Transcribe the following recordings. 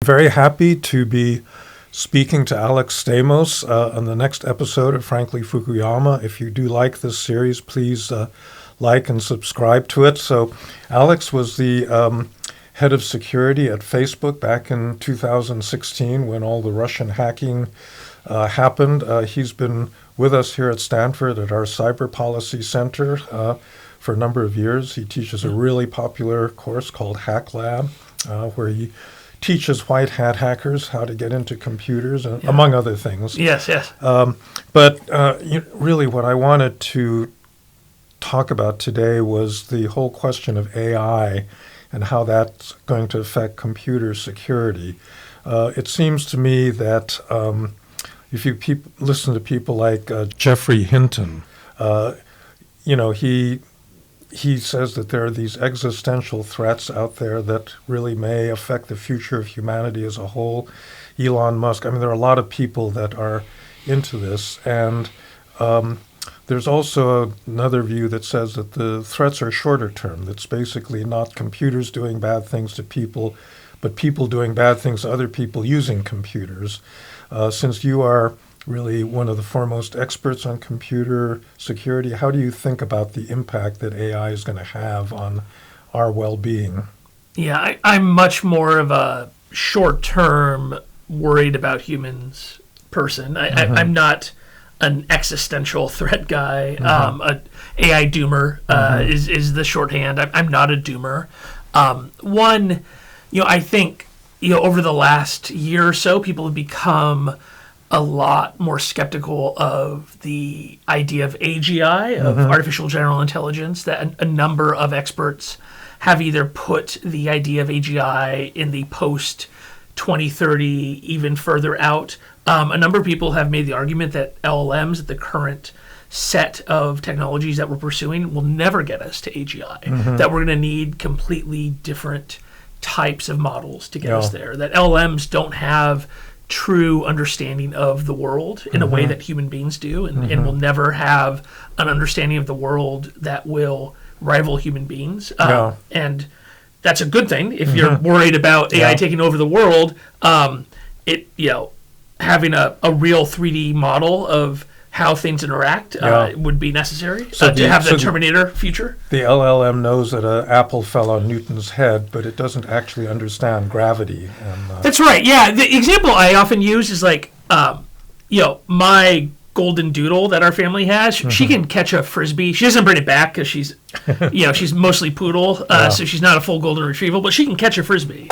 very happy to be speaking to Alex Stamos on the next episode of Frankly Fukuyama. If you do like this series, please like and subscribe to it. So Alex was the head of security at Facebook back in 2016 when all the Russian hacking happened. He's been with us here at Stanford at our Cyber Policy Center for a number of years. He teaches a really popular course called Hack Lab, where he teaches white hat hackers how to get into computers, among other things. Yes. But really what I wanted to talk about today was the whole question of AI and how that's going to affect computer security. It seems to me that if you listen to people like Geoffrey Hinton, he says that there are these existential threats out there that really may affect the future of humanity as a whole. Elon Musk, there are a lot of people that are into this. And there's also another view that says that the threats are shorter term. That's basically not computers doing bad things to people, but people doing bad things to other people using computers. Since you are really one of the foremost experts on computer security, how do you think about the impact that AI is going to have on our well-being? Yeah, I'm much more of a short-term, worried about humans person. I'm not an existential threat guy. A AI doomer is the shorthand. I'm not a doomer. I think over the last year or so, people have become a lot more skeptical of the idea of AGI, of artificial general intelligence, that a number of experts have either put the idea of AGI in the post-2030, even further out. A number of people have made the argument that LLMs, the current set of technologies that we're pursuing, will never get us to AGI, that we're going to need completely different types of models to get us there, that LLMs don't have true understanding of the world in a way that human beings do, and will never have an understanding of the world that will rival human beings. And that's a good thing if you're worried about AI taking over the world. Having a real 3D model of how things interact would be necessary to have the Terminator future. The LLM knows that an apple fell on Newton's head, but it doesn't actually understand gravity. That's right. Yeah, the example I often use is like, my golden doodle that our family has. She can catch a frisbee. She doesn't bring it back because she's, she's mostly poodle, so she's not a full golden retrieval. But she can catch a frisbee.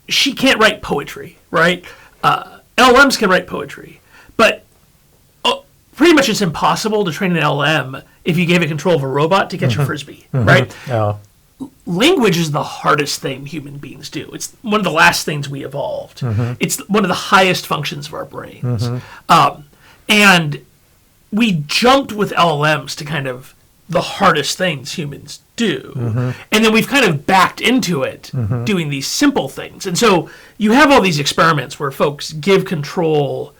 She can't write poetry, right? LLMs can write poetry, but pretty much it's impossible to train an LLM if you gave it control of a robot to catch a frisbee, right? Language is the hardest thing human beings do. It's one of the last things we evolved. It's one of the highest functions of our brains. And we jumped with LLMs to kind of the hardest things humans do. And then we've kind of backed into it doing these simple things. And so you have all these experiments where folks give control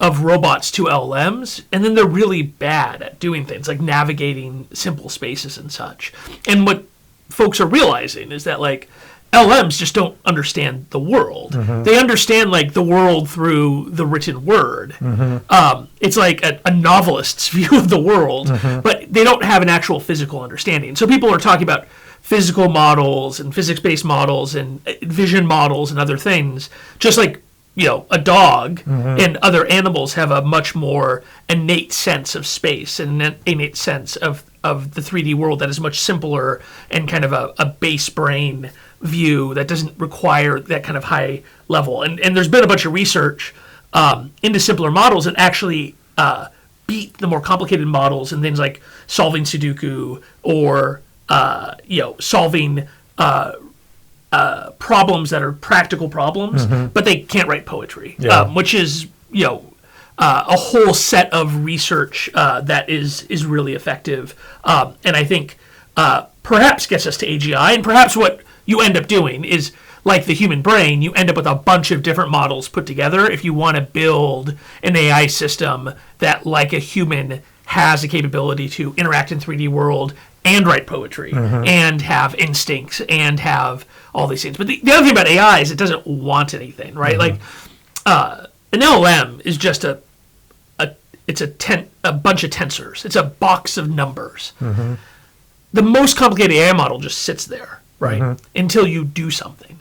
of robots to LLMs, and then they're really bad at doing things like navigating simple spaces and such. And what folks are realizing is that like LLMs just don't understand the world. They understand like the world through the written word. It's like a novelist's view of the world, but they don't have an actual physical understanding. So people are talking about physical models and physics-based models and vision models and other things, just like a dog and other animals have a much more innate sense of space and an innate sense of the 3D world that is much simpler and kind of a base brain view that doesn't require that kind of high level. And there's been a bunch of research into simpler models that actually beat the more complicated models and things like solving Sudoku or solving problems that are practical problems, but they can't write poetry, which is a whole set of research that is really effective, and I think perhaps gets us to AGI. And perhaps what you end up doing is, like the human brain, you end up with a bunch of different models put together if you want to build an AI system that, like a human, has the capability to interact in 3D world and write poetry and have instincts and have all these things. But the other thing about AI is it doesn't want anything, right? Like an LLM is just a bunch of tensors. It's a box of numbers. The most complicated AI model just sits there, right? Until you do something.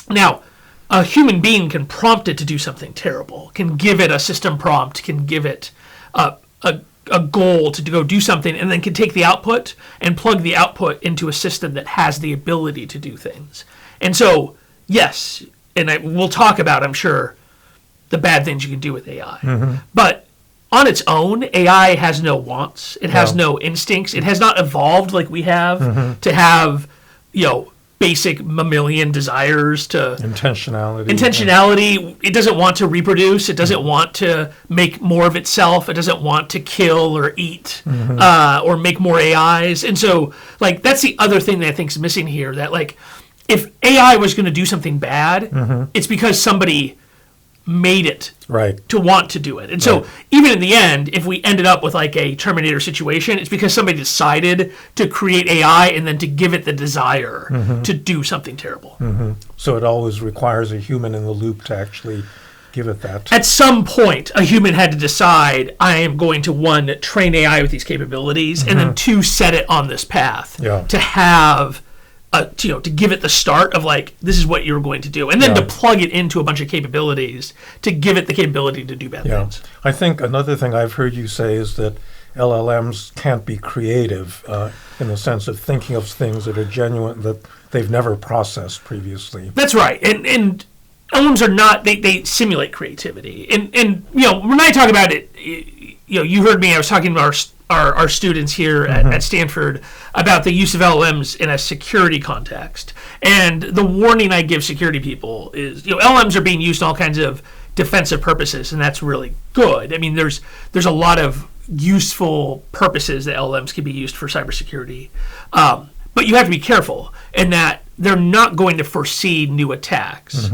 Now, a human being can prompt it to do something terrible, can give it a system prompt, can give it a goal to go do something, and then can take the output and plug the output into a system that has the ability to do things. And so, yes, and we'll talk about, I'm sure, the bad things you can do with AI. But on its own, AI has no wants. It has no instincts. It has not evolved like we have to have, basic mammalian desires to intentionality. It doesn't want to reproduce. It doesn't want to make more of itself. It doesn't want to kill or eat or make more AIs. And so, that's the other thing that I think is missing here. That if AI was going to do something bad, it's because somebody made it to want to do it. And so even in the end, if we ended up with a Terminator situation, it's because somebody decided to create AI and then to give it the desire to do something terrible. So it always requires a human in the loop to actually give it that. At some point, a human had to decide, I am going to, 1, train AI with these capabilities, and then 2, set it on this path to have to give it the start of this is what you're going to do, and then to plug it into a bunch of capabilities to give it the capability to do bad things. I think another thing I've heard you say is that LLMs can't be creative in the sense of thinking of things that are genuine that they've never processed previously. That's right, and LLMs are not. They simulate creativity, and when I talk about it, you heard me. I was talking about our students here at Stanford about the use of LLMs in a security context. And the warning I give security people is, LLMs are being used in all kinds of defensive purposes, and that's really good. I mean, there's a lot of useful purposes that LLMs can be used for cybersecurity. But you have to be careful in that they're not going to foresee new attacks.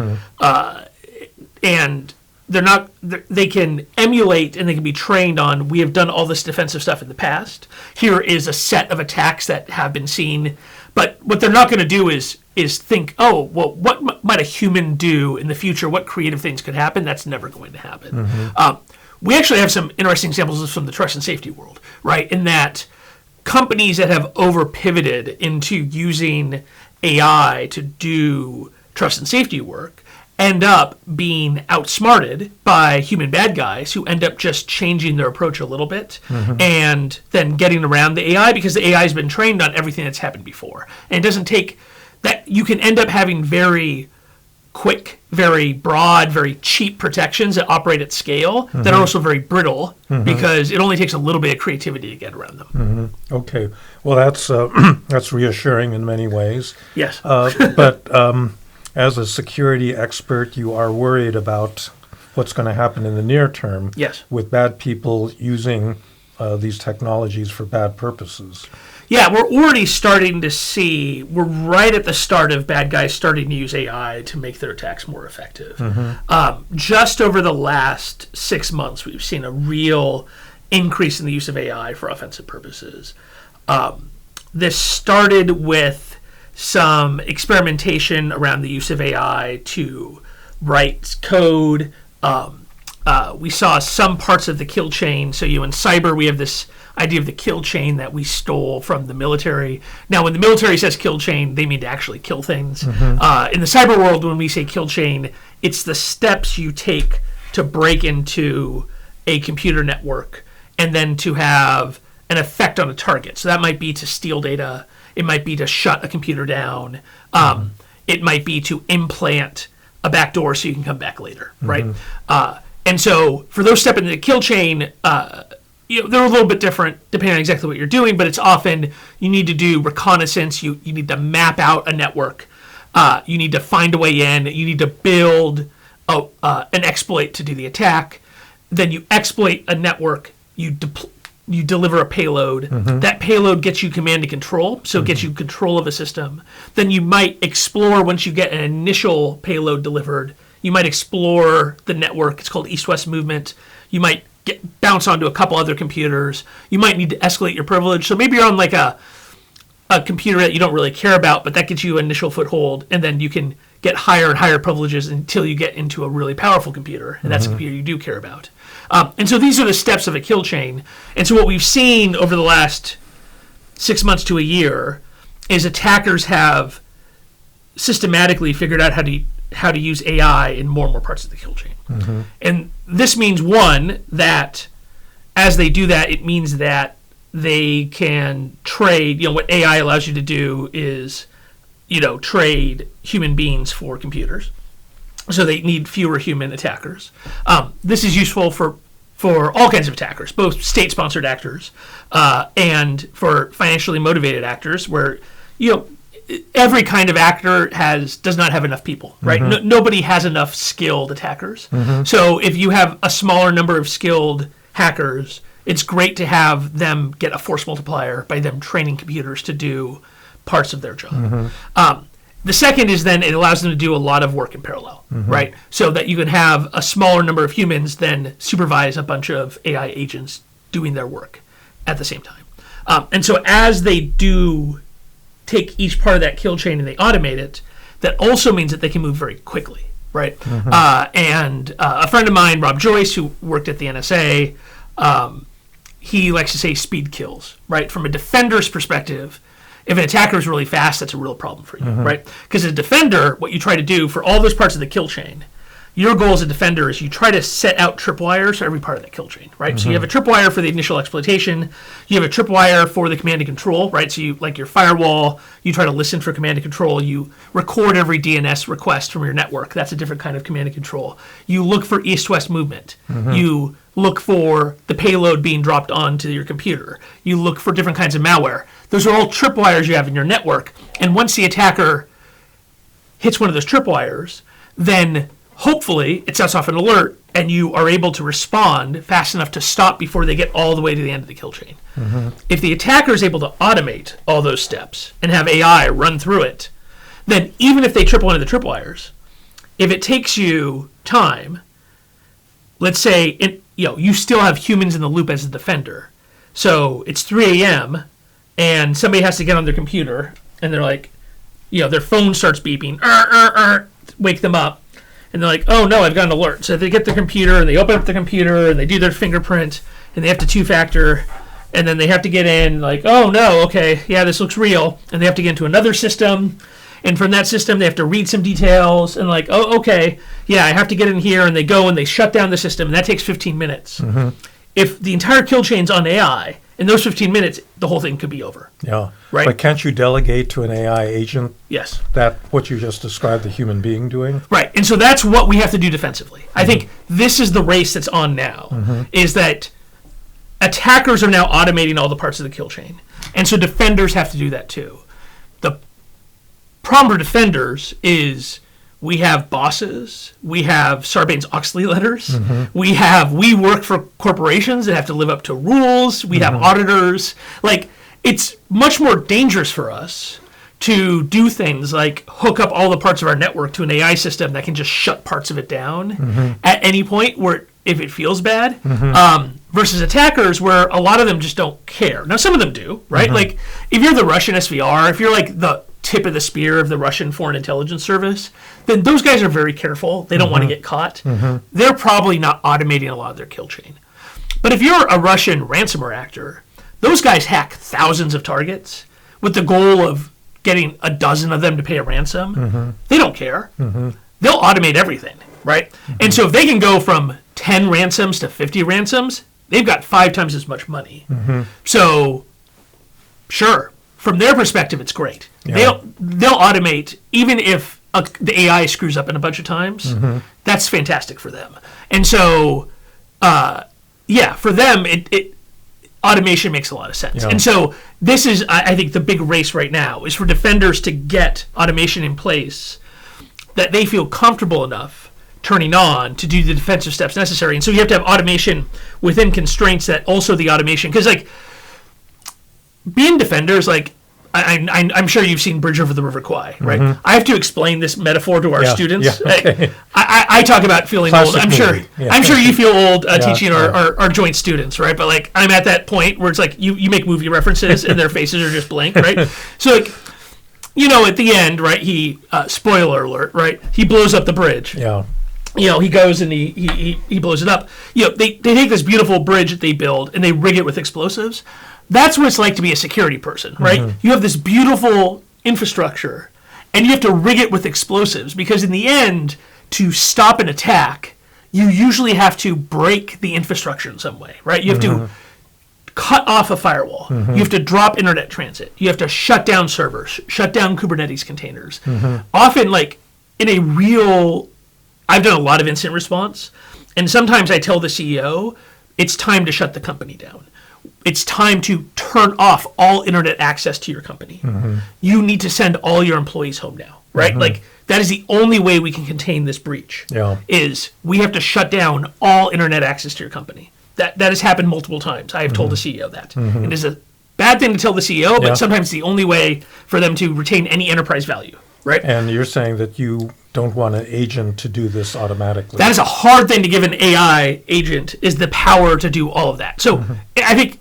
And they can emulate and they can be trained on, we have done all this defensive stuff in the past. Here is a set of attacks that have been seen. But what they're not going to do is think, what might a human do in the future? What creative things could happen? That's never going to happen. We actually have some interesting examples from the trust and safety world, right? In that companies that have over-pivoted into using AI to do trust and safety work end up being outsmarted by human bad guys who end up just changing their approach a little bit and then getting around the AI because the AI has been trained on everything that's happened before. And it doesn't take that. You can end up having very quick, very broad, very cheap protections that operate at scale that are also very brittle because it only takes a little bit of creativity to get around them. Okay. Well, that's reassuring in many ways. Yes. But as a security expert, you are worried about what's going to happen in the near term with bad people using these technologies for bad purposes. Yeah, we're already starting to see, we're right at the start of bad guys starting to use AI to make their attacks more effective. Just over the last 6 months, we've seen a real increase in the use of AI for offensive purposes. This started with some experimentation around the use of AI to write code. We saw some parts of the kill chain. So in cyber, we have this idea of the kill chain that we stole from the military. Now, when the military says kill chain, they mean to actually kill things. In the cyber world, when we say kill chain, it's the steps you take to break into a computer network and then to have an effect on a target. So that might be to steal data. It might be to shut a computer down. It might be to implant a backdoor so you can come back later, right? And so for those steps in the kill chain, they're a little bit different depending on exactly what you're doing, but it's often you need to do reconnaissance. You need to map out a network. You need to find a way in. You need to build an exploit to do the attack. Then you exploit a network. You deliver a payload. That payload gets you command and control, so it gets you control of a system. Then you might explore, once you get an initial payload delivered, you might explore the network. It's called east-west movement. You might bounce onto a couple other computers. You might need to escalate your privilege. So maybe you're on like a computer that you don't really care about, but that gets you initial foothold, and then you can get higher and higher privileges until you get into a really powerful computer, and that's a computer you do care about. And so these are the steps of a kill chain. And so what we've seen over the last 6 months to a year is attackers have systematically figured out how to use AI in more and more parts of the kill chain. And this means, one, that as they do that, it means that they can trade. What AI allows you to do is, trade human beings for computers. So they need fewer human attackers. This is useful for all kinds of attackers, both state-sponsored actors and for financially motivated actors, where every kind of actor does not have enough people, right? Nobody has enough skilled attackers. So if you have a smaller number of skilled hackers, it's great to have them get a force multiplier by them training computers to do parts of their job. The second is then it allows them to do a lot of work in parallel, right? So that you can have a smaller number of humans then supervise a bunch of AI agents doing their work at the same time. And so as they do take each part of that kill chain and they automate it, that also means that they can move very quickly, right? And a friend of mine, Rob Joyce, who worked at the NSA, he likes to say speed kills, right? From a defender's perspective, if an attacker is really fast, that's a real problem for you, right? Because as a defender, what you try to do for all those parts of the kill chain, your goal as a defender is you try to set out tripwires for every part of that kill chain, right? So you have a tripwire for the initial exploitation. You have a tripwire for the command and control, right? So you, like your firewall, you try to listen for command and control. You record every DNS request from your network. That's a different kind of command and control. You look for east-west movement. You look for the payload being dropped onto your computer. You look for different kinds of malware. Those are all tripwires you have in your network. And once the attacker hits one of those tripwires, then hopefully it sets off an alert and you are able to respond fast enough to stop before they get all the way to the end of the kill chain. If the attacker is able to automate all those steps and have AI run through it, then even if they trip one of the tripwires, if it takes you time, let's say you still have humans in the loop as a defender. So it's 3 a.m. and somebody has to get on their computer and they're like, their phone starts beeping, wake them up. And they're like, oh no, I've got an alert. So they get the computer and they open up the computer and they do their fingerprint and they have to two-factor and then they have to get in like, oh no, okay, yeah, this looks real. And they have to get into another system. And from that system, they have to read some details and like, oh, okay, yeah, I have to get in here. And they go and they shut down the system and that takes 15 minutes. If the entire kill chain's on AI, in those 15 minutes, the whole thing could be over. Yeah. Right? But can't you delegate to an AI agent Yes. that what you just described the human being doing? Right. And so that's what we have to do defensively. I think this is the race that's on now, is that attackers are now automating all the parts of the kill chain. And so defenders have to do that too. The problem for defenders is we have bosses, we have Sarbanes-Oxley letters, we work for corporations that have to live up to rules, we have auditors. Like, it's much more dangerous for us to do things like hook up all the parts of our network to an AI system that can just shut parts of it down at any point where if it feels bad, versus attackers where a lot of them just don't care. Now, some of them do, right? Like, if you're the Russian SVR, if you're like the tip of the spear of the Russian Foreign Intelligence Service, then those guys are very careful. They don't want to get caught. They're probably not automating a lot of their kill chain. But if you're a Russian ransomware actor, those guys hack thousands of targets with the goal of getting a dozen of them to pay a ransom. They don't care. They'll automate everything, right? And so if they can go from 10 ransoms to 50 ransoms, they've got 5 times as much money. So, sure, from their perspective, it's great. They'll automate, even if the AI screws up in a bunch of times. That's fantastic for them. And so, for them, automation makes a lot of sense. And so this is, I think, the big race right now is for defenders to get automation in place that they feel comfortable enough turning on to do the defensive steps necessary. And so you have to have automation within constraints that also the automation, because like being defenders, like I'm sure you've seen Bridge Over the River Kwai, right? I have to explain this metaphor to our students. Okay. I talk about feeling Classic old. I'm sure you feel old teaching our joint students, right? But like I'm at that point where it's like you make movie references and their faces are just blank, right? So like, at the end, right? He spoiler alert, right? He blows up the bridge. Yeah. He goes and he blows it up. They take this beautiful bridge that they build and they rig it with explosives. That's what it's like to be a security person, right? You have this beautiful infrastructure and you have to rig it with explosives because in the end, to stop an attack, you usually have to break the infrastructure in some way, right? You have to cut off a firewall. You have to drop internet transit. You have to shut down servers, shut down Kubernetes containers. Often, like in a real, I've done a lot of incident response, and sometimes I tell the CEO, it's time to shut the company down. It's time to turn off all internet access to your company. You need to send all your employees home now, right? Like that is the only way we can contain this breach. Is we have to shut down all internet access to your company. That has happened multiple times. I have told the CEO that. It is a bad thing to tell the CEO, but sometimes it's the only way for them to retain any enterprise value, right? And you're saying that you don't want an agent to do this automatically. That is a hard thing to give an AI agent, is the power to do all of that. So I think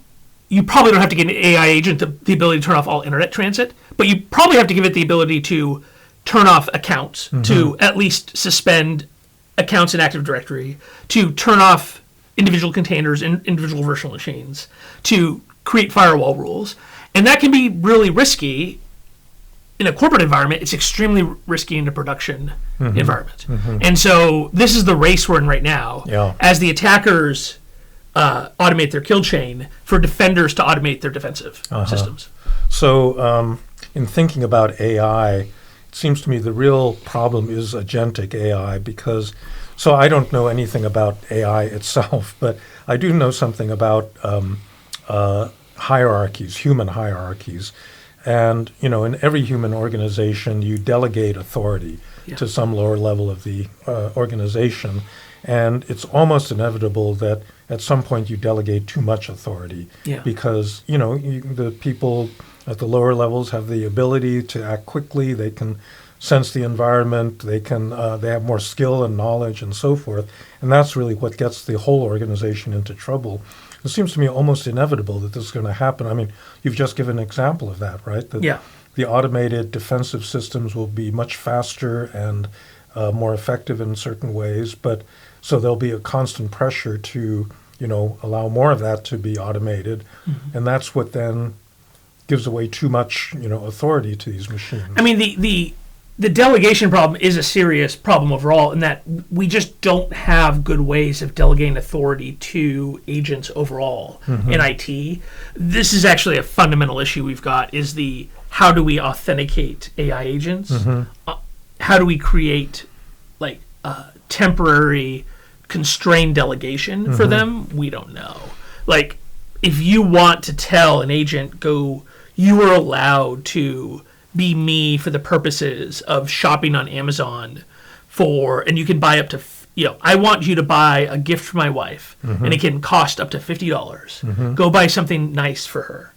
you probably don't have to give an AI agent the ability to turn off all internet transit, but you probably have to give it the ability to turn off accounts, to at least suspend accounts in Active Directory, to turn off individual containers and individual virtual machines, to create firewall rules. And that can be really risky in a corporate environment. It's extremely risky in a production environment. And so this is the race we're in right now. As the attackers automate their kill chain, for defenders to automate their defensive systems. So in thinking about AI, it seems to me the real problem is agentic AI because, so I don't know anything about AI itself, but I do know something about hierarchies, human hierarchies. And, in every human organization, you delegate authority to some lower level of the organization. And it's almost inevitable that at some point you delegate too much authority because, the people at the lower levels have the ability to act quickly. They can sense the environment. They have more skill and knowledge and so forth. And that's really what gets the whole organization into trouble. It seems to me almost inevitable that this is going to happen. I mean, you've just given an example of that, right? That the automated defensive systems will be much faster and more effective in certain ways, but so there'll be a constant pressure to, allow more of that to be automated, and that's what then gives away too much, authority to these machines. I mean, the delegation problem is a serious problem overall in that we just don't have good ways of delegating authority to agents overall in IT. This is actually a fundamental issue we've got, is how do we authenticate AI agents? How do we create temporary constrained delegation for them? We don't know. Like, if you want to tell an agent, you are allowed to be me for the purposes of shopping on Amazon and you can buy up to, I want you to buy a gift for my wife and it can cost up to $50. Go buy something nice for her.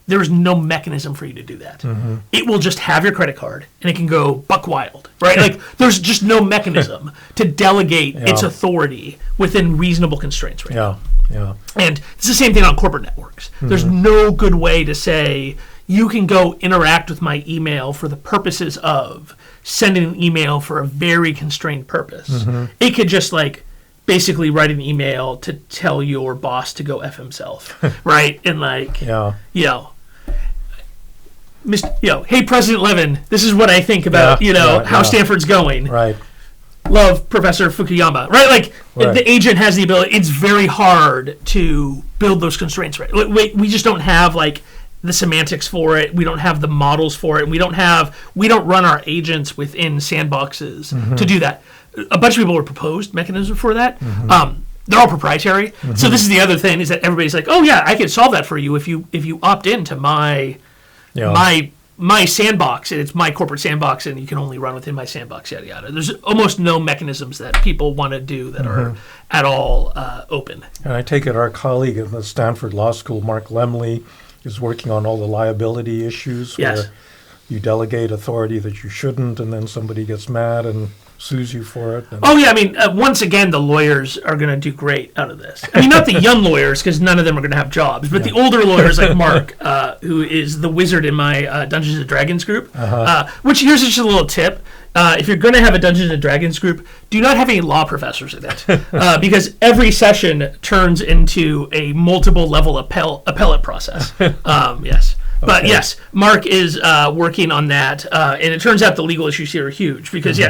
There's no mechanism for you to do that. It will just have your credit card and it can go buck wild, right? Like, there's just no mechanism to delegate its authority within reasonable constraints right now. And it's the same thing on corporate networks. There's no good way to say, you can go interact with my email for the purposes of sending an email for a very constrained purpose. It could just basically write an email to tell your boss to go F himself, right? And hey, President Levin, this is what I think about, how Stanford's going. Right. Love Professor Fukuyama, right? The agent has the ability. It's very hard to build those constraints, right? We just don't have the semantics for it. We don't have the models for it. We don't run our agents within sandboxes to do that. A bunch of people have proposed mechanisms for that. They're all proprietary. So this is the other thing, is that everybody's like, oh yeah, I can solve that for you if you opt into my sandbox, and it's my corporate sandbox, and you can only run within my sandbox, yada yada. There's almost no mechanisms that people want to do that are at all open. And I take it our colleague at the Stanford Law School, Mark Lemley, is working on all the liability issues Yes. where you delegate authority that you shouldn't, and then somebody gets mad and sues you for it. And Oh yeah, I mean, once again, the lawyers are going to do great out of this. I mean, not the young lawyers, because none of them are going to have jobs, but the older lawyers like Mark, who is the wizard in my Dungeons and Dragons group. Which here's just a little tip: if you're going to have a Dungeons and Dragons group, do not have any law professors in it, because every session turns into a multiple level appellate process. Yes. But Okay. yes, Mark is working on that, and it turns out the legal issues here are huge because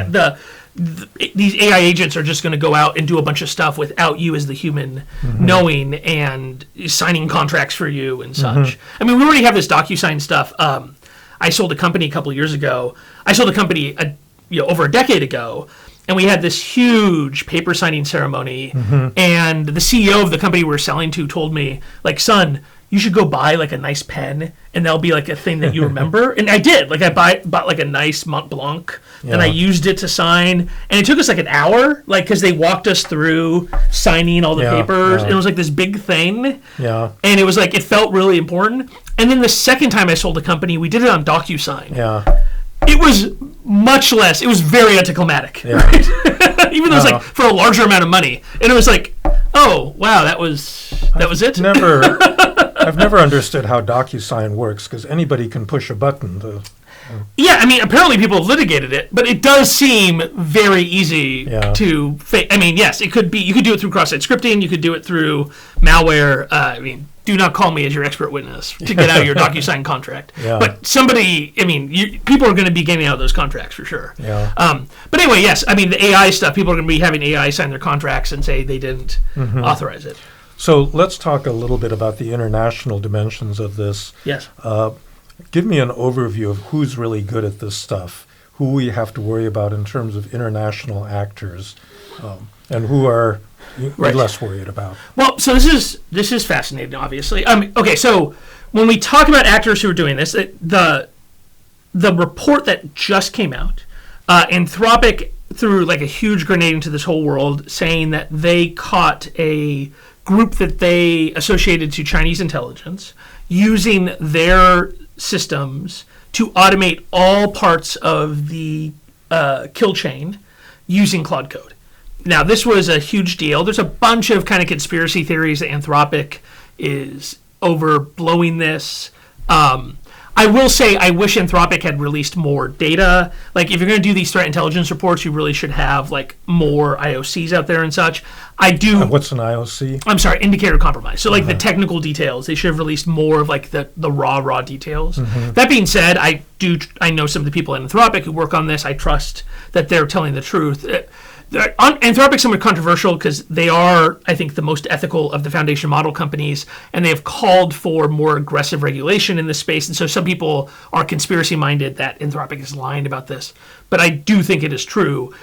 these AI agents are just going to go out and do a bunch of stuff without you as the human knowing and signing contracts for you and such. I mean, we already have this DocuSign stuff. I sold a company a couple of years ago. I sold a company over a decade ago, and we had this huge paper signing ceremony. And the CEO of the company we were selling to told me, like, son, you should go buy like a nice pen, and that'll be like a thing that you remember. And I did. Like I bought like a nice Mont Blanc, and I used it to sign. And it took us like an hour, like because they walked us through signing all the papers. And it was like this big thing. Yeah. And it was like it felt really important. And then the second time I sold a company, we did it on DocuSign. Yeah. It was much less. It was very anticlimactic, Yeah. right? Even though it was like for a larger amount of money, and it was like, oh wow, that was it. I've never understood how DocuSign works, because anybody can push a button. Yeah, I mean, apparently people have litigated it, but it does seem very easy to fake. I mean, yes, it could be. You could do it through cross-site scripting. You could do it through malware. I mean, do not call me as your expert witness to get out of your DocuSign contract. But somebody, I mean, people are going to be getting out of those contracts for sure. But anyway, yes, I mean, the AI stuff, people are going to be having AI sign their contracts and say they didn't authorize it. So let's talk a little bit about the international dimensions of this. Yes. Give me an overview of who's really good at this stuff, who we have to worry about in terms of international actors, and who are less worried about. Well, so this is fascinating, obviously. Okay, so when we talk about actors who are doing this, the report that just came out, Anthropic threw like a huge grenade into this whole world, saying that they caught a group that they associated to Chinese intelligence using their systems to automate all parts of the kill chain using Claude Code. Now, this was a huge deal. There's a bunch of kind of conspiracy theories that Anthropic is overblowing this. I will say I wish Anthropic had released more data. Like, if you're going to do these threat intelligence reports, you really should have like more IOCs out there and such. I do. What's an IOC? I'm sorry, indicator of compromise. So like the technical details, they should have released more of like the raw details. That being said, I know some of the people at Anthropic who work on this. I trust that they're telling the truth. Anthropic's somewhat controversial because they are, I think, the most ethical of the foundation model companies, and they have called for more aggressive regulation in this space. And so some people are conspiracy-minded that Anthropic is lying about this. But I do think it is true.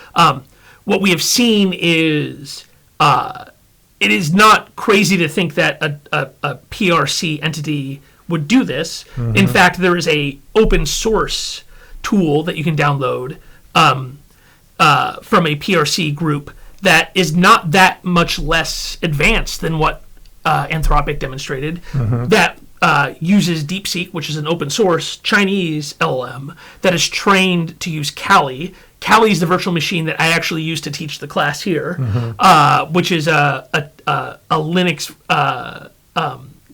What we have seen is it is not crazy to think that a PRC entity would do this. In fact, there is a open source tool that you can download from a PRC group that is not that much less advanced than what Anthropic demonstrated, that uses DeepSeek, which is an open source Chinese LLM that is trained to use Kali. Kali is the virtual machine that I actually use to teach the class here, which is a Linux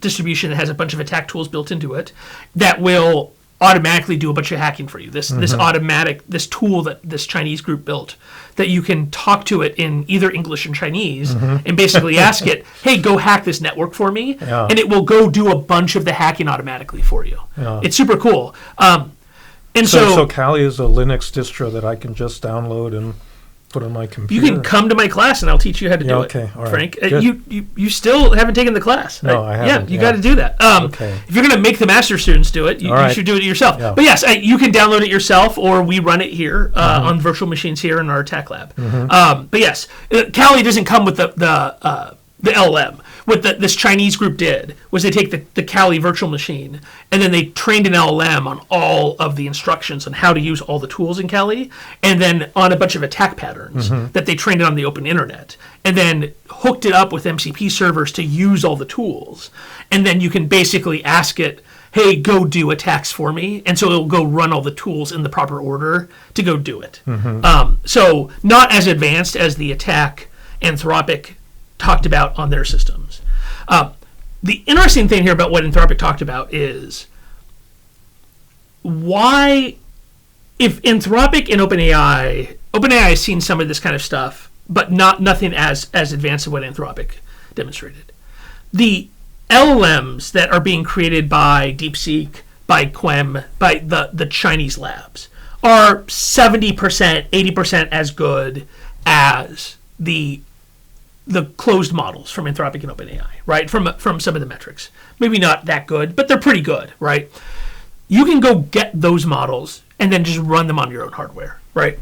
distribution that has a bunch of attack tools built into it that will automatically do a bunch of hacking for you. This tool that this Chinese group built, that you can talk to it in either English and Chinese and basically ask it, hey, go hack this network for me, and it will go do a bunch of the hacking automatically for you. It's super cool. So Kali is a Linux distro that I can just download and put on my computer. You can come to my class and I'll teach you how to do it. All right. Frank. You still haven't taken the class. No, I haven't. Yeah, you got to do that. If you're going to make the master students do it, you should do it yourself. Yeah. But yes, you can download it yourself, or we run it here on virtual machines here in our tech lab. But yes, Kali doesn't come with the LLM. what this Chinese group did was they take the Kali virtual machine and then they trained an LLM on all of the instructions on how to use all the tools in Kali, and then on a bunch of attack patterns that they trained it on the open internet, and then hooked it up with MCP servers to use all the tools. And then you can basically ask it, hey, go do attacks for me. And so it'll go run all the tools in the proper order to go do it. So not as advanced as the attack Anthropic talked about on their systems. The interesting thing here about what Anthropic talked about is why, if Anthropic and OpenAI has seen some of this kind of stuff, but nothing as advanced as what Anthropic demonstrated. The LLMs that are being created by DeepSeek, by Quem, by the Chinese labs are 70%, 80% as good as the closed models from Anthropic and OpenAI, right? From some of the metrics. Maybe not that good, but they're pretty good, right? You can go get those models and then just run them on your own hardware, right?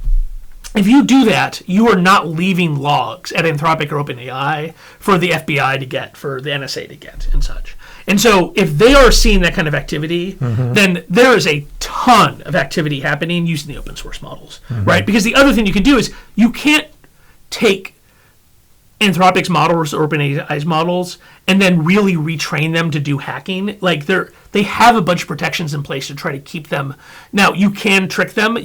If you do that, you are not leaving logs at Anthropic or OpenAI for the FBI to get, for the NSA to get, and such. And so if they are seeing that kind of activity, then there is a ton of activity happening using the open source models, right? Because the other thing you can do is you can't take Anthropic's models or OpenAI's models and then really retrain them to do hacking. Like they have a bunch of protections in place to try to keep them. Now, you can trick them.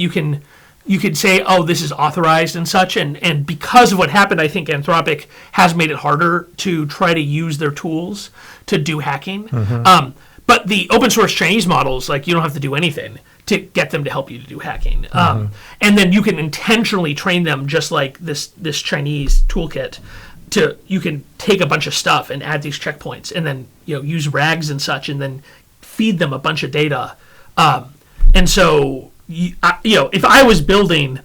You could say, oh, this is authorized and such, and because of what happened, I think Anthropic has made it harder to try to use their tools to do hacking. But the open source Chinese models, like, you don't have to do anything to get them to help you to do hacking. And then you can intentionally train them, just like this Chinese toolkit. You can take a bunch of stuff and add these checkpoints, and then use RAGs and such, and then feed them a bunch of data. And so, if I was building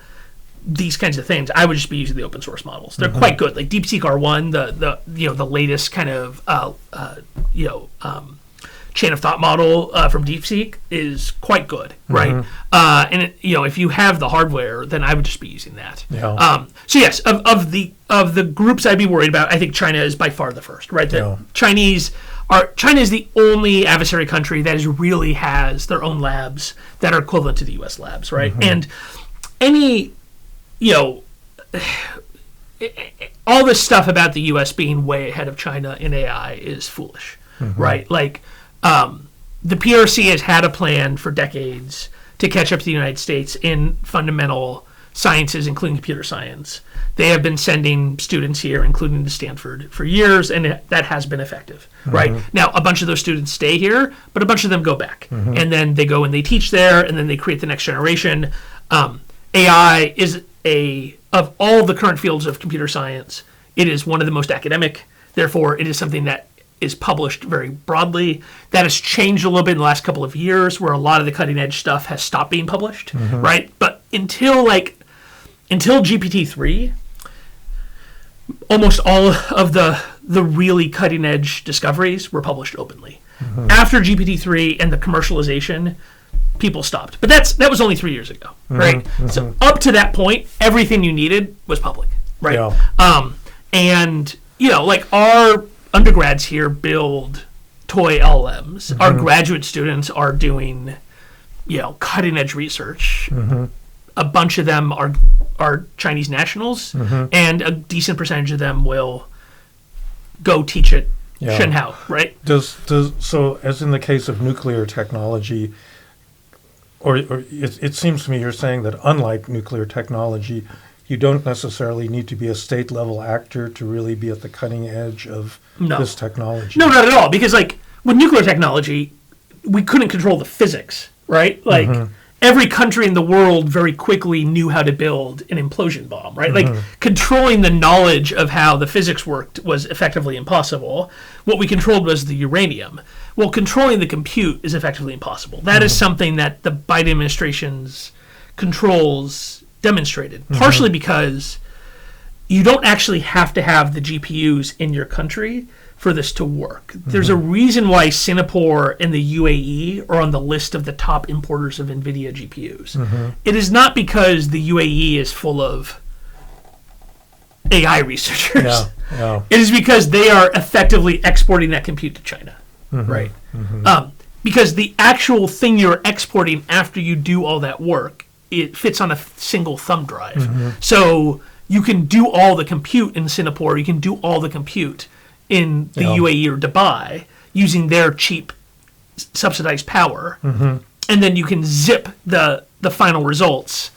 these kinds of things, I would just be using the open source models. They're quite good. Like DeepSeek R1, the latest kind of chain of thought model from DeepSeek is quite good, right? And if you have the hardware, then I would just be using that. So yes, of the groups I'd be worried about, I think China is by far the first, right? China is the only adversary country that really has their own labs that are equivalent to the U.S. labs, right? And any, all this stuff about the U.S. being way ahead of China in AI is foolish, right? Like, the PRC has had a plan for decades to catch up to the United States in fundamental sciences, including computer science. They have been sending students here, including to Stanford, for years, and that has been effective, right? Now, a bunch of those students stay here, but a bunch of them go back. And then they go and they teach there, and then they create the next generation. AI is of all the current fields of computer science, it is one of the most academic. Therefore, it is something that is published very broadly. That has changed a little bit in the last couple of years, where a lot of the cutting edge stuff has stopped being published, right? But until GPT-3, almost all of the really cutting edge discoveries were published openly. After GPT-3 and the commercialization, people stopped. But that was only 3 years ago, right? So up to that point, everything you needed was public, right? And like our undergrads here build toy LLMs. Our graduate students are doing, cutting edge research. A bunch of them are Chinese nationals, and a decent percentage of them will go teach at Shenhao, right? So, as in the case of nuclear technology, or it seems to me you're saying that unlike nuclear technology, you don't necessarily need to be a state-level actor to really be at the cutting edge of this technology. No, not at all. Because, like, with nuclear technology, we couldn't control the physics, right? Like, every country in the world very quickly knew how to build an implosion bomb, right? Like, controlling the knowledge of how the physics worked was effectively impossible. What we controlled was the uranium. Well, controlling the compute is effectively impossible. That is something that the Biden administration's controls demonstrated, partially because you don't actually have to have the GPUs in your country for this to work. There's a reason why Singapore and the UAE are on the list of the top importers of NVIDIA GPUs. It is not because the UAE is full of AI researchers. Yeah. It is because they are effectively exporting that compute to China, right? Because the actual thing you're exporting after you do all that work, it fits on a single thumb drive. So you can do all the compute in Singapore, you can do all the compute in the UAE or Dubai using their cheap subsidized power, and then you can zip the final results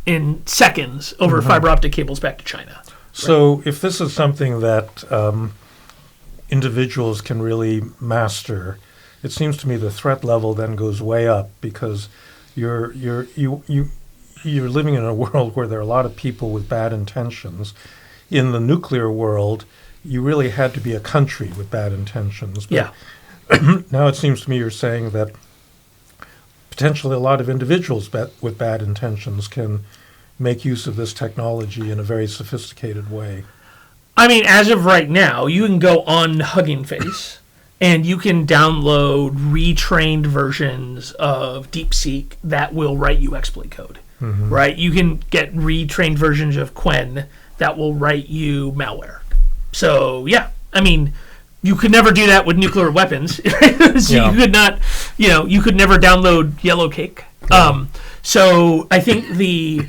in seconds over fiber optic cables back to China. So if this is something that individuals can really master, it seems to me the threat level then goes way up, because you're living in a world where there are a lot of people with bad intentions. In the nuclear world, you really had to be a country with bad intentions. But now it seems to me you're saying that potentially a lot of individuals with bad intentions can make use of this technology in a very sophisticated way. I mean, as of right now, you can go on Hugging Face and you can download retrained versions of DeepSeek that will write you exploit code, right? You can get retrained versions of Quen that will write you malware. So, yeah, I mean, you could never do that with nuclear weapons. So you could not, you could never download Yellow Cake. So I think the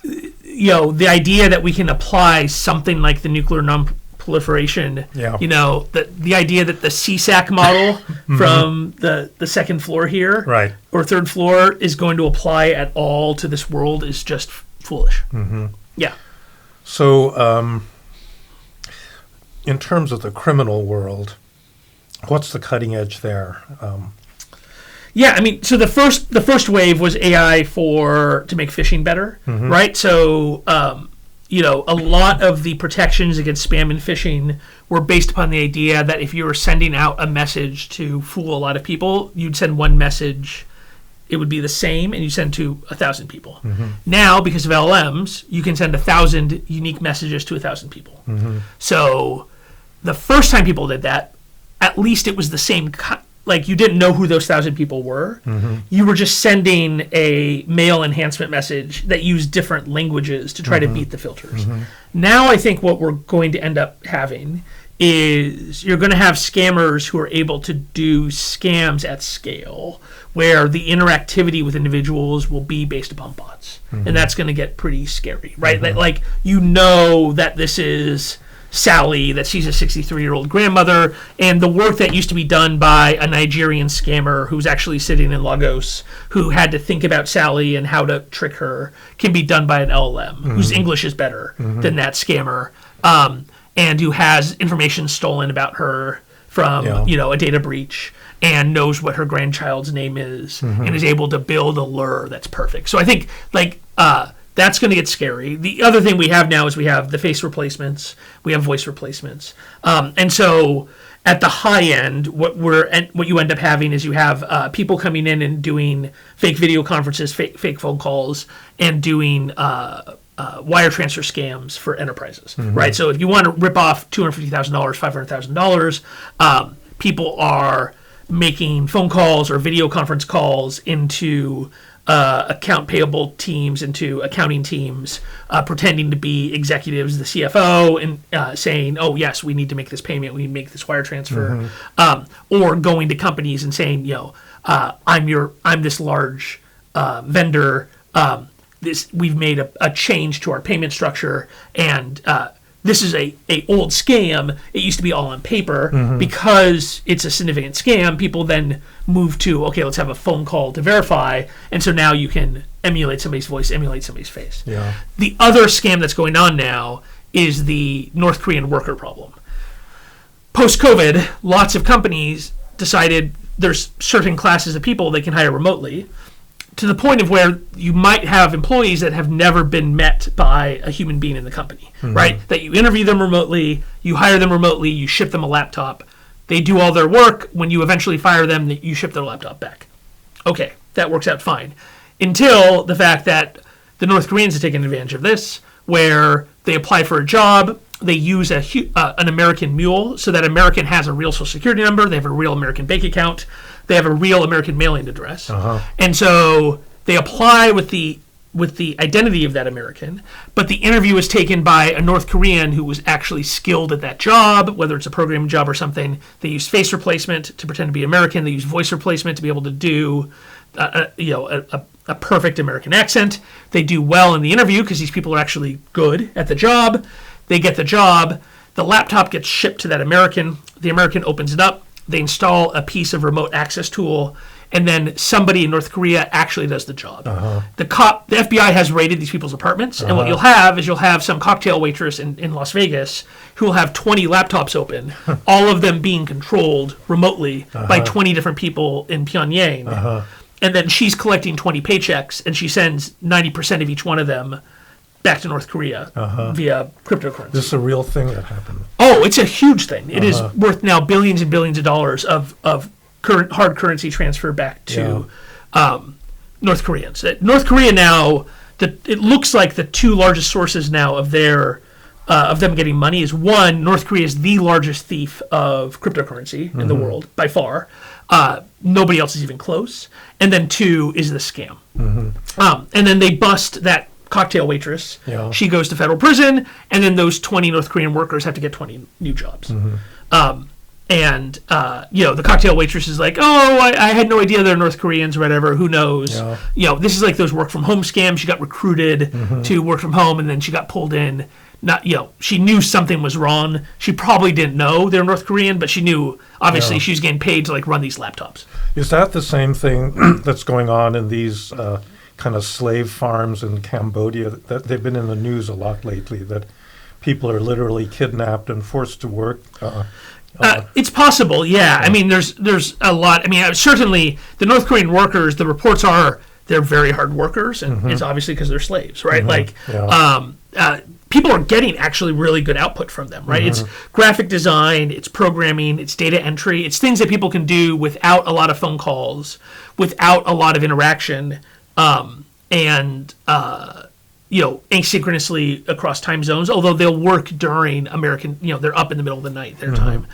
idea that we can apply something like the nuclear non-proliferation, the idea that the CSAC model from the second floor here, or third floor, is going to apply at all to this world is just foolish. Yeah. So, in terms of the criminal world, what's the cutting edge there? Yeah, I mean, so the first wave was AI to make phishing better, right? So, a lot of the protections against spam and phishing were based upon the idea that if you were sending out a message to fool a lot of people, you'd send one message, it would be the same, and you send to 1,000 people. Now, because of LLMs, you can send 1,000 unique messages to 1,000 people. So the first time people did that, at least it was the same. Like, you didn't know who those 1,000 people were. You were just sending a mail enhancement message that used different languages to try to beat the filters. Now I think what we're going to end up having is you're going to have scammers who are able to do scams at scale, where the interactivity with individuals will be based upon bots. And that's going to get pretty scary, right? Like, that this is Sally, that she's a 63-year-old grandmother, and the work that used to be done by a Nigerian scammer who's actually sitting in Lagos, who had to think about Sally and how to trick her, can be done by an LLM whose English is better than that scammer, and who has information stolen about her from a data breach, and knows what her grandchild's name is, and is able to build a lure that's perfect. So I think that's going to get scary. The other thing we have now is we have the face replacements, we have voice replacements, and so at the high end, what you end up having is you have people coming in and doing fake video conferences, fake phone calls, and doing wire transfer scams for enterprises, right? So if you want to rip off $250,000, $500,000, people are making phone calls or video conference calls into account payable teams, into accounting teams, pretending to be executives, the CFO, and saying, "Oh yes, we need to make this payment, we need to make this wire transfer," or going to companies and saying, "I'm this large vendor. We've made a change to our payment structure, and this is a old scam. It used to be all on paper. Because it's a significant scam, people then move to, okay, let's have a phone call to verify, and so now you can emulate somebody's voice, emulate somebody's face. The other scam that's going on now is the North Korean worker problem. Post-COVID, lots of companies decided there's certain classes of people they can hire remotely, to the point of where you might have employees that have never been met by a human being in the company, right? That you interview them remotely, you hire them remotely, you ship them a laptop, they do all their work, when you eventually fire them, you ship their laptop back. Okay, that works out fine. Until the fact that the North Koreans have taken advantage of this, where they apply for a job, they use an American mule, so that American has a real social security number, they have a real American bank account, they have a real American mailing address. And so they apply with the with the identity of that American, but the interview was taken by a North Korean who was actually skilled at that job, whether it's a programming job or something. They use face replacement to pretend to be American. They use voice replacement to be able to do, a perfect American accent. They do well in the interview because these people are actually good at the job. They get the job. The laptop gets shipped to that American. The American opens it up. They install a piece of remote access tool, and then somebody in North Korea actually does the job. The FBI has raided these people's apartments, and what you'll have some cocktail waitress in Las Vegas who will have 20 laptops open, all of them being controlled remotely by 20 different people in Pyongyang. And then she's collecting 20 paychecks, and she sends 90% of each one of them back to North Korea via cryptocurrency. This is a real thing that happened. Oh, it's a huge thing. It is worth now billions and billions of dollars of current hard currency transfer back to North Koreans. North Korea now, it looks like the two largest sources now of them getting money is, one, North Korea is the largest thief of cryptocurrency in the world by far. Nobody else is even close. And then two is the scam. And then they bust that cocktail waitress. She goes to federal prison, and then those 20 North Korean workers have to get 20 new jobs. And the cocktail waitress is like, oh, I had no idea they're North Koreans or whatever. Who knows? This is like those work from home scams. She got recruited to work from home, and then she got pulled in. She knew something was wrong. She probably didn't know they're North Korean, but she knew, obviously, she was getting paid to run these laptops. Is that the same thing that's going on in these kind of slave farms in Cambodia? That they've been in the news a lot lately, that people are literally kidnapped and forced to work. It's possible, yeah. I mean, there's a lot. I mean, certainly the North Korean workers, the reports are they're very hard workers, and it's obviously because they're slaves, right? People are getting actually really good output from them, right? It's graphic design, it's programming, it's data entry, it's things that people can do without a lot of phone calls, without a lot of interaction, asynchronously across time zones, although they'll work during American, they're up in the middle of the night, their time.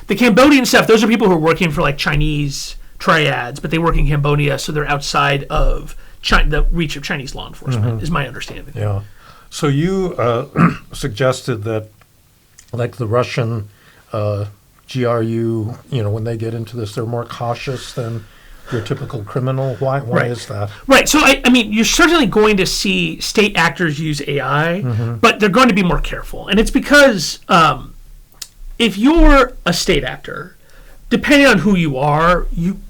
The Cambodian stuff, those are people who are working for Chinese triads, but they work in Cambodia, so they're outside of the reach of Chinese law enforcement, is my understanding. Yeah. So you suggested that, the Russian GRU, when they get into this, they're more cautious than your typical criminal. Why is that? Right. So, I mean, you're certainly going to see state actors use AI, but they're going to be more careful. And it's because if you're a state actor, depending on who you are, you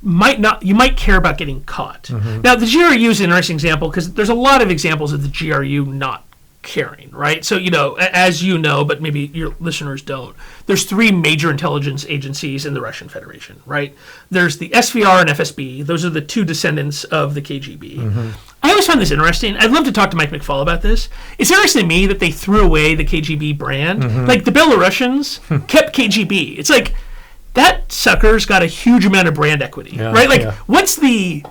might care about getting caught. Now, the GRU is an interesting example because there's a lot of examples of the GRU not caring, right? So, as you know, but maybe your listeners don't, there's three major intelligence agencies in the Russian Federation, right? There's the SVR and FSB. Those are the two descendants of the KGB. I always find this interesting. I'd love to talk to Mike McFall about this. It's interesting to me that they threw away the KGB brand. The Belarusians kept KGB. It's like, that sucker's got a huge amount of brand equity, right? What's the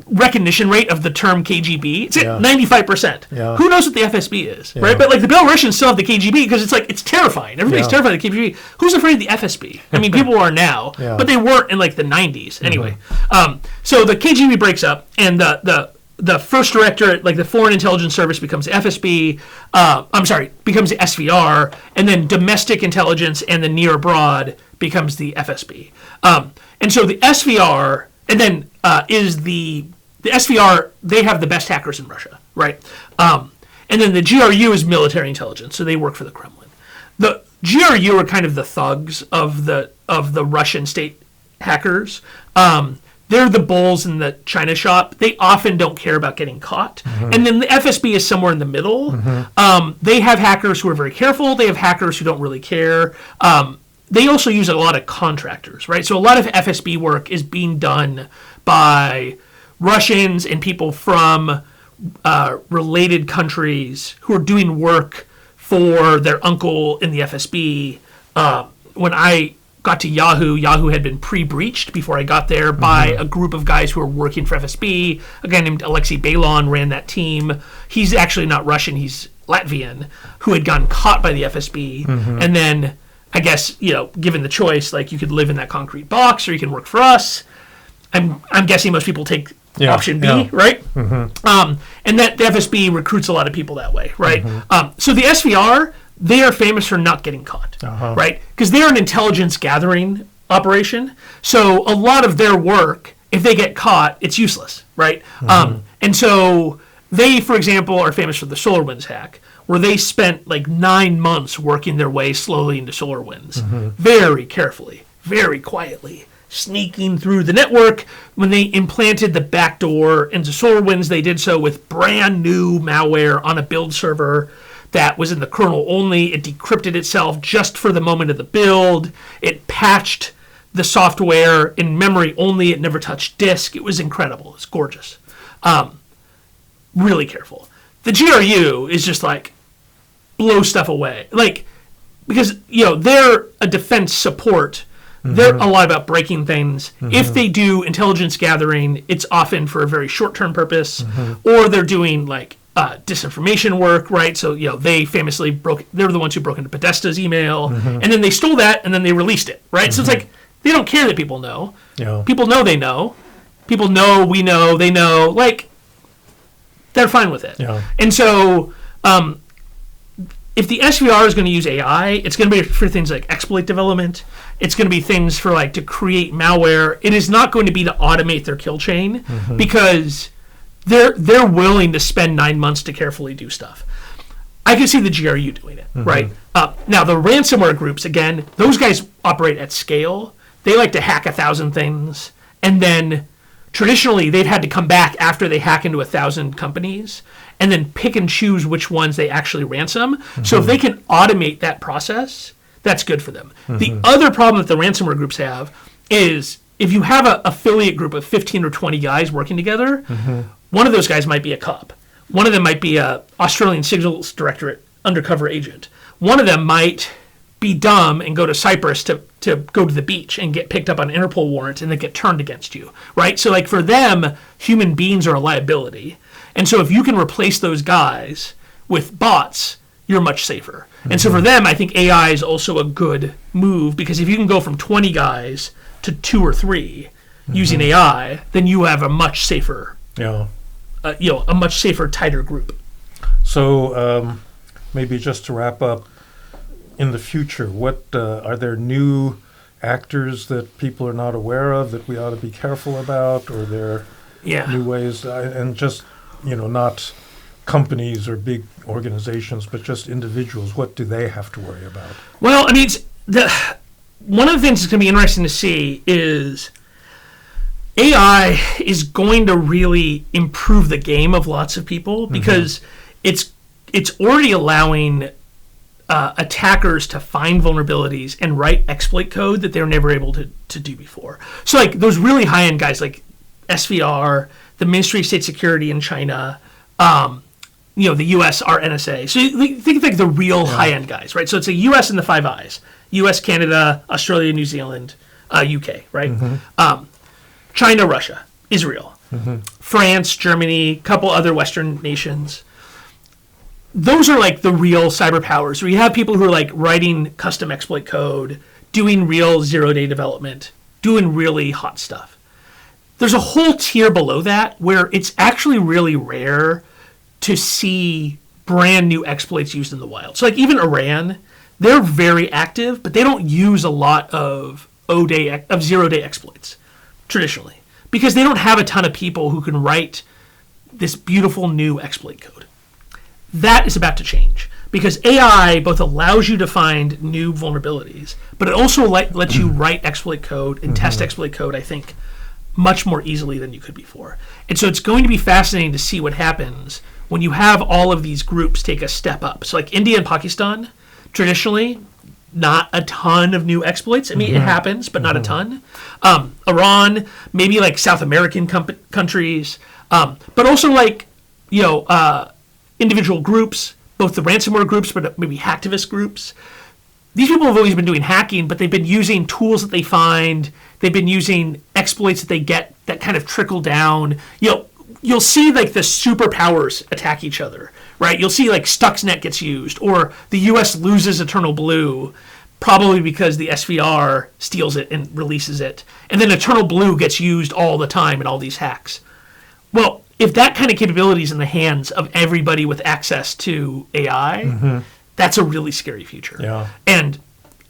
recognition rate of the term KGB? It's at 95%. Who knows what the FSB is, right? But the Belarusians still have the KGB because it's terrifying. Everybody's terrified of the KGB. Who's afraid of the FSB? I mean, people are now, but they weren't in the 90s. Anyway, so the KGB breaks up, and the first director, the Foreign Intelligence Service, becomes the FSB. Becomes the SVR, and then domestic intelligence and the near abroad becomes the FSB. And so the SVR, and then is the SVR. They have the best hackers in Russia, right? And then the GRU is military intelligence, so they work for the Kremlin. The GRU are kind of the thugs of the Russian state hackers. They're the bulls in the China shop. They often don't care about getting caught. And then the FSB is somewhere in the middle. They have hackers who are very careful. They have hackers who don't really care. They also use a lot of contractors, right? So a lot of FSB work is being done by Russians and people from related countries who are doing work for their uncle in the FSB. When I got to Yahoo had been pre-breached before I got there by a group of guys who were working for FSB. A guy named Alexei Balon ran that team. He's actually not Russian, he's Latvian, who had gotten caught by the FSB. And then, I guess, given the choice, you could live in that concrete box or you can work for us. I'm guessing most people take option B, right? And that the FSB recruits a lot of people that way, right? So the SVR, they are famous for not getting caught, right? Because they're an intelligence gathering operation. So a lot of their work, if they get caught, it's useless, right? And so they, for example, are famous for the SolarWinds hack, where they spent like 9 months working their way slowly into SolarWinds, very carefully, very quietly, sneaking through the network. When they implanted the backdoor into SolarWinds, they did so with brand new malware on a build server that was in the kernel only. It decrypted itself just for the moment of the build. It patched the software in memory only. It never touched disk. It was incredible. It's gorgeous. Really careful. The GRU is just like blow stuff away. Like, because, they're a defense support. They're a lot about breaking things. If they do intelligence gathering, it's often for a very short-term purpose, or they're doing like disinformation work, right? So, they famously they're the ones who broke into Podesta's email, and then they stole that, and then they released it, right? So it's like, they don't care that people know. People know they know. People know we know, they know. Like, they're fine with it. And so, if the SVR is going to use AI, it's going to be for things like exploit development. It's going to be things for like to create malware. It is not going to be to automate their kill chain, because they're willing to spend 9 months to carefully do stuff. I can see the GRU doing it, right? Now, the ransomware groups, again, those guys operate at scale. They like to hack 1,000 things, and then traditionally they've had to come back after they hack into 1,000 companies and then pick and choose which ones they actually ransom. So if they can automate that process, that's good for them. The other problem that the ransomware groups have is if you have an affiliate group of 15 or 20 guys working together, one of those guys might be a cop. One of them might be a Australian Signals Directorate undercover agent. One of them might be dumb and go to Cyprus to go to the beach and get picked up on an Interpol warrant and then get turned against you, right? So like for them, human beings are a liability. And so if you can replace those guys with bots, you're much safer. And so for them, I think AI is also a good move, because if you can go from 20 guys to 2 or 3 using AI, then you have a much safer, a much safer, tighter group. So maybe just to wrap up, in the future, what are there new actors that people are not aware of that we ought to be careful about, or there new ways, and just not companies or big organizations, but just individuals? What do they have to worry about? Well, I mean, one of the things that's going to be interesting to see is AI is going to really improve the game of lots of people, because it's already allowing attackers to find vulnerabilities and write exploit code that they were never able to do before. So like those really high-end guys like SVR, the Ministry of State Security in China, the US, our NSA. So you think of like the real high-end guys, right? So it's the US and the Five Eyes. US, Canada, Australia, New Zealand, UK, right? China, Russia, Israel, France, Germany, a couple other Western nations. Those are like the real cyber powers, where you have people who are like writing custom exploit code, doing real zero-day development, doing really hot stuff. There's a whole tier below that where it's actually really rare to see brand new exploits used in the wild. So like even Iran, they're very active, but they don't use a lot of zero-day exploits traditionally, because they don't have a ton of people who can write this beautiful new exploit code. That is about to change, because AI both allows you to find new vulnerabilities, but it also lets you write exploit code and test exploit code, I think, much more easily than you could before. And so it's going to be fascinating to see what happens when you have all of these groups take a step up. So like India and Pakistan, traditionally, not a ton of new exploits. I mean, it happens, but not a ton. Iran, maybe like South American countries, but also like, individual groups, both the ransomware groups, but maybe hacktivist groups. These people have always been doing hacking, but they've been using tools that they find. They've been using exploits that they get that kind of trickle down. You'll see like the superpowers attack each other, right? You'll see like Stuxnet gets used, or the US loses Eternal Blue, probably because the SVR steals it and releases it. And then Eternal Blue gets used all the time in all these hacks. Well, if that kind of capability is in the hands of everybody with access to AI, that's a really scary future. Yeah.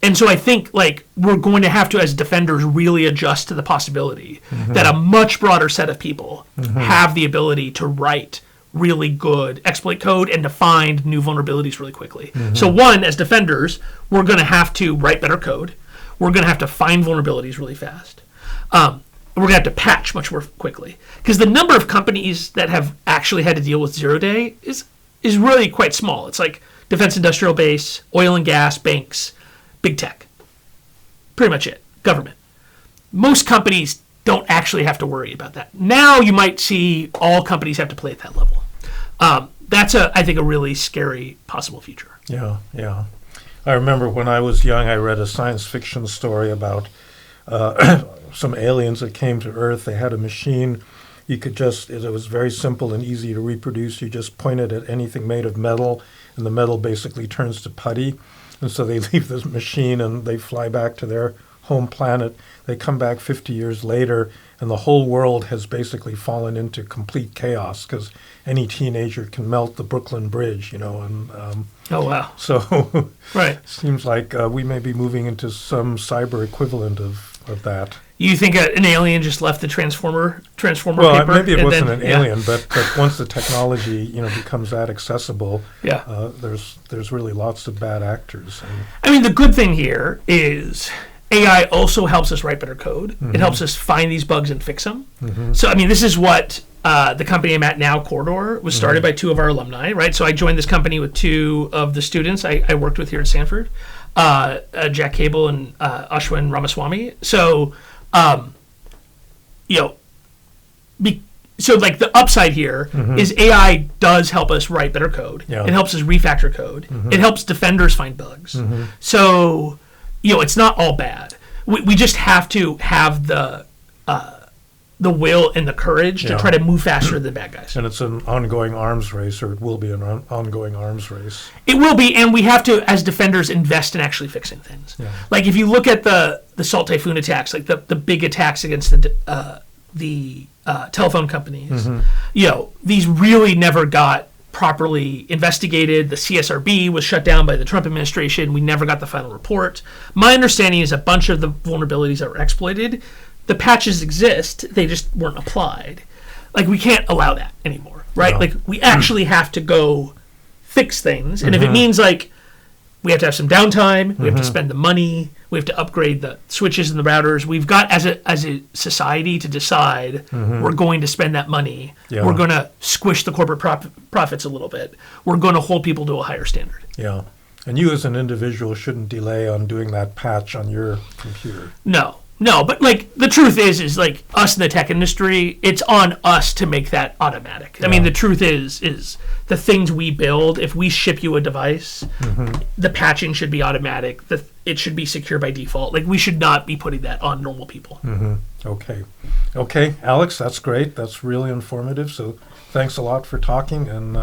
And so I think like we're going to have to, as defenders, really adjust to the possibility that a much broader set of people have the ability to write really good exploit code and to find new vulnerabilities really quickly. So one, as defenders, we're going to have to write better code. We're going to have to find vulnerabilities really fast. We're going to have to patch much more quickly. Because the number of companies that have actually had to deal with zero-day is really quite small. It's like defense industrial base, oil and gas, banks, big tech. Pretty much it. Government. Most companies don't actually have to worry about that. Now you might see all companies have to play at that level. That's, I think, a really scary possible future. Yeah, yeah. I remember when I was young, I read a science fiction story about some aliens that came to Earth. They had a machine. You could just, it was very simple and easy to reproduce. You just point it at anything made of metal, and the metal basically turns to putty. And so they leave this machine and they fly back to their home planet. They come back 50 years later, and the whole world has basically fallen into complete chaos because any teenager can melt the Brooklyn Bridge, And oh, wow. So right. It seems like we may be moving into some cyber equivalent of that. You think an alien just left the transformer well, paper? Maybe it wasn't an alien, but once the technology becomes that accessible, there's really lots of bad actors. I mean, the good thing here is AI also helps us write better code. It helps us find these bugs and fix them. So, I mean, this is what the company I'm at now, Corridor, was started by two of our alumni, right? So I joined this company with two of the students I worked with here at Stanford, Jack Cable and Ashwin Ramaswamy. So, so like the upside here is AI does help us write better code. Yeah. It helps us refactor code. It helps defenders find bugs. So, it's not all bad. We just have to have the will and the courage to try to move faster than bad guys. And it's an ongoing arms race, or it will be an ongoing arms race. It will be, and we have to, as defenders, invest in actually fixing things. Yeah. Like if you look at the Salt Typhoon attacks, like the big attacks against the telephone companies, these really never got properly investigated. The CSRB was shut down by the Trump administration. We never got the final report. My understanding is a bunch of the vulnerabilities that were exploited, the patches exist, they just weren't applied. Like, we can't allow that anymore, right? No. Like, we actually have to go fix things. And if it means, like, we have to have some downtime, we have to spend the money, we have to upgrade the switches and the routers. We've got, as a society, to decide we're going to spend that money. Yeah. We're going to squish the corporate profits a little bit. We're going to hold people to a higher standard. Yeah. And you as an individual shouldn't delay on doing that patch on your computer. No, but like the truth is like us in the tech industry, it's on us to make that automatic. Yeah. I mean, the truth is the things we build, if we ship you a device, the patching should be automatic. It should be secure by default. Like, we should not be putting that on normal people. Okay, Alex, that's great. That's really informative. So thanks a lot for talking, and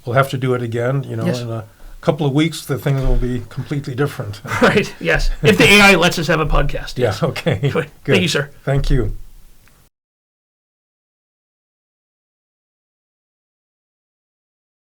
we'll have to do it again, Yes. in a couple of weeks. The things will be completely different. Right, yes. If the AI lets us have a podcast. Yes. Yeah, okay. Good. Thank you, sir. Thank you.